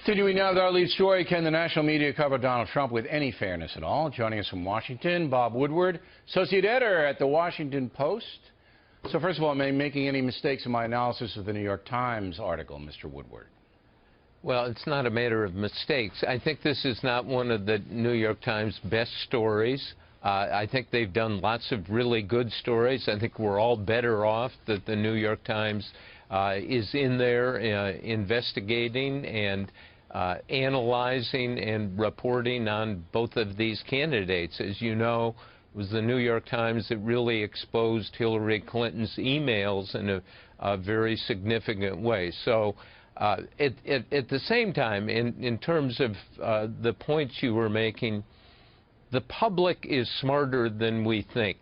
Continuing now with our lead story, can the national media cover Donald Trump with any fairness at all? Joining us from Washington, Bob Woodward, associate editor at the Washington Post. So first of all, am I making any mistakes in my analysis of the New York Times article, Mr. Woodward? Well, it's not a matter of mistakes. I think this is not one of the New York Times' best stories. I think they've done lots of really good stories. I think we're all better off that the New York Times is in there investigating and analyzing and reporting on both of these candidates. As you know, it was the New York Times that really exposed Hillary Clinton's emails in a very significant way. So at the same time, in terms of the points you were making, the public is smarter than we think.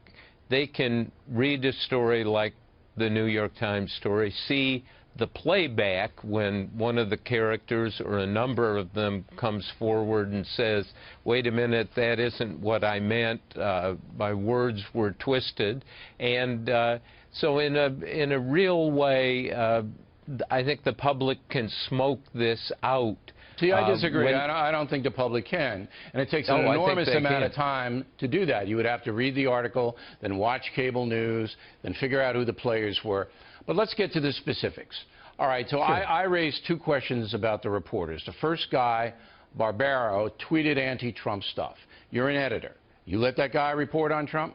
They can read a story like the New York Times story, see the playback when one of the characters or a number of them comes forward and says, wait a minute, that isn't what I meant, my words were twisted. And so in a real way, I think the public can smoke this out. See, I disagree. I don't think the public can. And it takes an enormous amount of time to do that. You would have to read the article, then watch cable news, then figure out who the players were. But let's get to the specifics. All right, so sure. I raised two questions about the reporters. The first guy, Barbero, tweeted anti-Trump stuff. You're an editor. You let that guy report on Trump?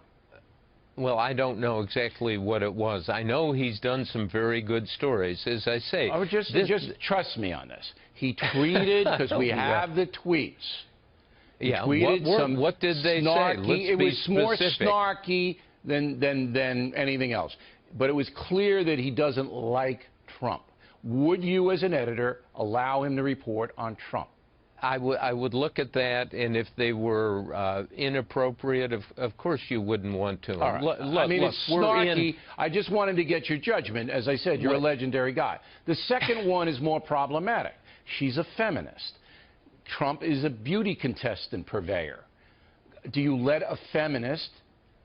Well, I don't know exactly what it was. I know he's done some very good stories, as I say. Oh, just trust me on this. He tweeted, because we have the tweets. He tweeted what did they snarky, say? It was more snarky than anything else. But it was clear that he doesn't like Trump. Would you, as an editor, allow him to report on Trump? I would look at that, and if they were inappropriate, of course you wouldn't want to. All right. I mean, it's snarky. I just wanted to get your judgment. As I said, you're a legendary guy. The second one is more problematic. She's a feminist. Trump is a beauty contestant purveyor. Do you let a feminist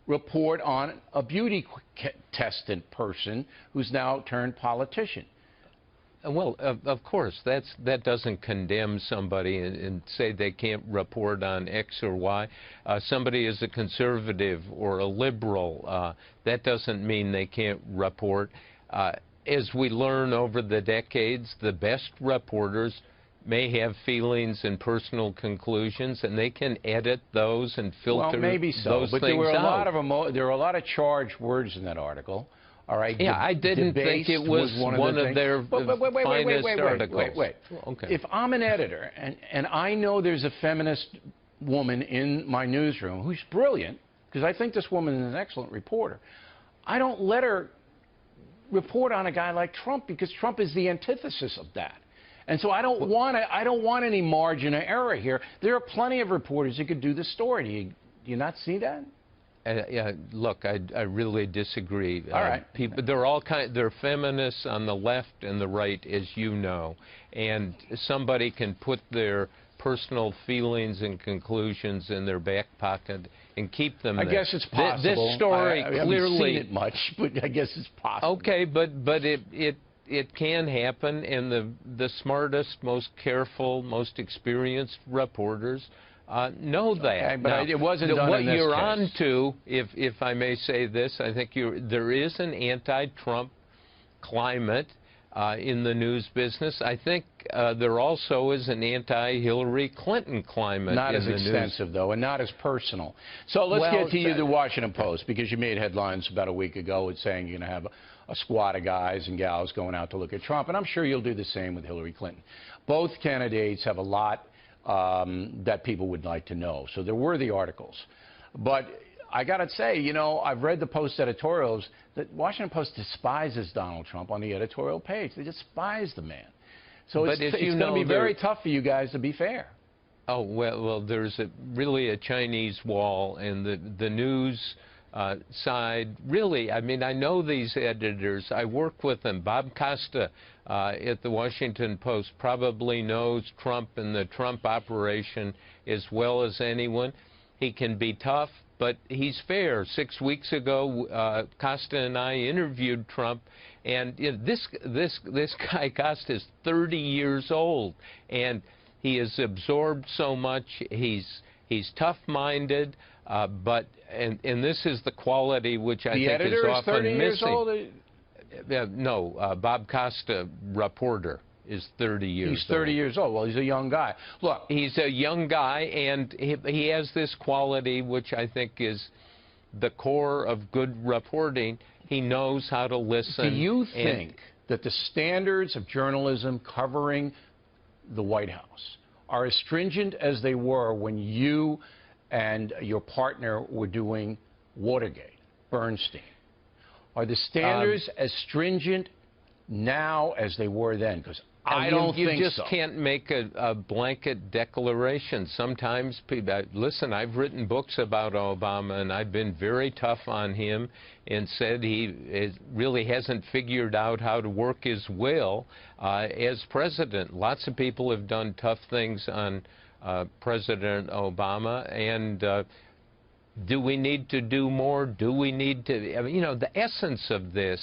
report on a beauty contestant person who's now turned politician? Well, of course, that doesn't condemn somebody and say they can't report on X or Y. Somebody is a conservative or a liberal. That doesn't mean they can't report. As we learn over the decades, the best reporters may have feelings and personal conclusions, and they can edit those and filter maybe so, those but things there were a out. there were a lot of charged words in that article. All right. Yeah, I didn't think it was one of their finest articles. Wait. Okay. If I'm an editor and I know there's a feminist woman in my newsroom who's brilliant, because I think this woman is an excellent reporter, I don't let her report on a guy like Trump, because Trump is the antithesis of that. And so I don't want any margin of error here. There are plenty of reporters who could do the story. Do you not see that? Yeah, look, I really disagree. All right. They're feminists on the left and the right, as you know, and somebody can put their personal feelings and conclusions in their back pocket and keep them there. I guess it's possible. This story I clearly haven't seen it much, but I guess it's possible. Okay, but it can happen, and the smartest, most careful, most experienced reporters know that. Okay, but now, it wasn't done what in this you're case. on to, if I may say this, I think there is an anti-Trump climate in the news business. I think there also is an anti-Hillary Clinton climate not in as the news. extensive, though, and not as personal. So let's get to you, the Washington Post, because you made headlines about a week ago with saying you're going to have a squad of guys and gals going out to look at Trump, and I'm sure you'll do the same with Hillary Clinton. Both candidates have a lot that people would like to know. So they're worthy articles. But I got to say, you know, I've read the Post editorials. The Washington Post despises Donald Trump on the editorial page. They despise the man. So it's going to be very tough for you guys to be fair. Oh, well, there's really a Chinese wall, and the news side, really, I mean, I know these editors. I work with them. Bob Costa at the Washington Post probably knows Trump and the Trump operation as well as anyone. He can be tough, but he's fair. 6 weeks ago, Costa and I interviewed Trump And you know, this guy Costa is 30 years old, and he has absorbed so much. He's tough-minded, but this is the quality which I think is often missing. The editor is 30 years old? No, Bob Costa, reporter, is 30 years old. He's 30 years old. Well, he's a young guy. Look, he's a young guy, and he has this quality which I think is the core of good reporting. He knows how to listen. Do you think that the standards of journalism covering the White House are as stringent as they were when you and your partner were doing Watergate, Bernstein? Are the standards as stringent now as they were then? Because I don't think so. You just can't make a blanket declaration. Sometimes people, listen, I've written books about Obama, and I've been very tough on him and said he really hasn't figured out how to work his will as president. Lots of people have done tough things on President Obama, and do we need to do more? Do we need to, I mean, you know, the essence of this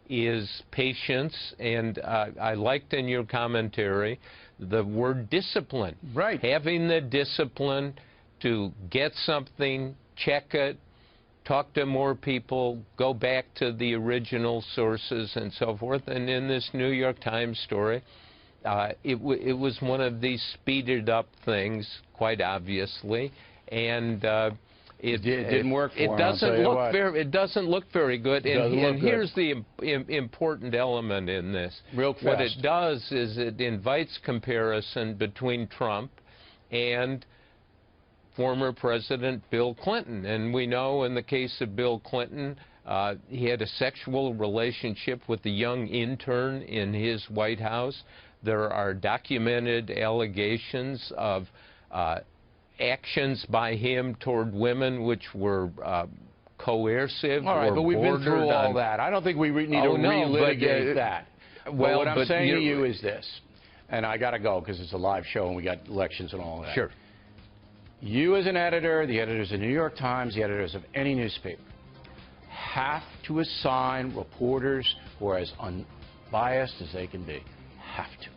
is patience, and I liked in your commentary the word discipline. Right. Having the discipline to get something, check it, talk to more people, go back to the original sources and so forth. And in this New York Times story, it was one of these speeded up things, quite obviously, and it didn't work for him. It doesn't look very good. And here's the important element in this. Real fast. What it does is it invites comparison between Trump and former President Bill Clinton. And we know in the case of Bill Clinton, he had a sexual relationship with a young intern in his White House. There are documented allegations of actions by him toward women which were coercive. All right, but we've been through all that. I don't think we need to relitigate that. Well, what I'm saying to you is this, and I got to go because it's a live show and we got elections and all that. Sure. You as an editor, the editors of the New York Times, the editors of any newspaper, have to assign reporters who are as unbiased as they can be. Have to.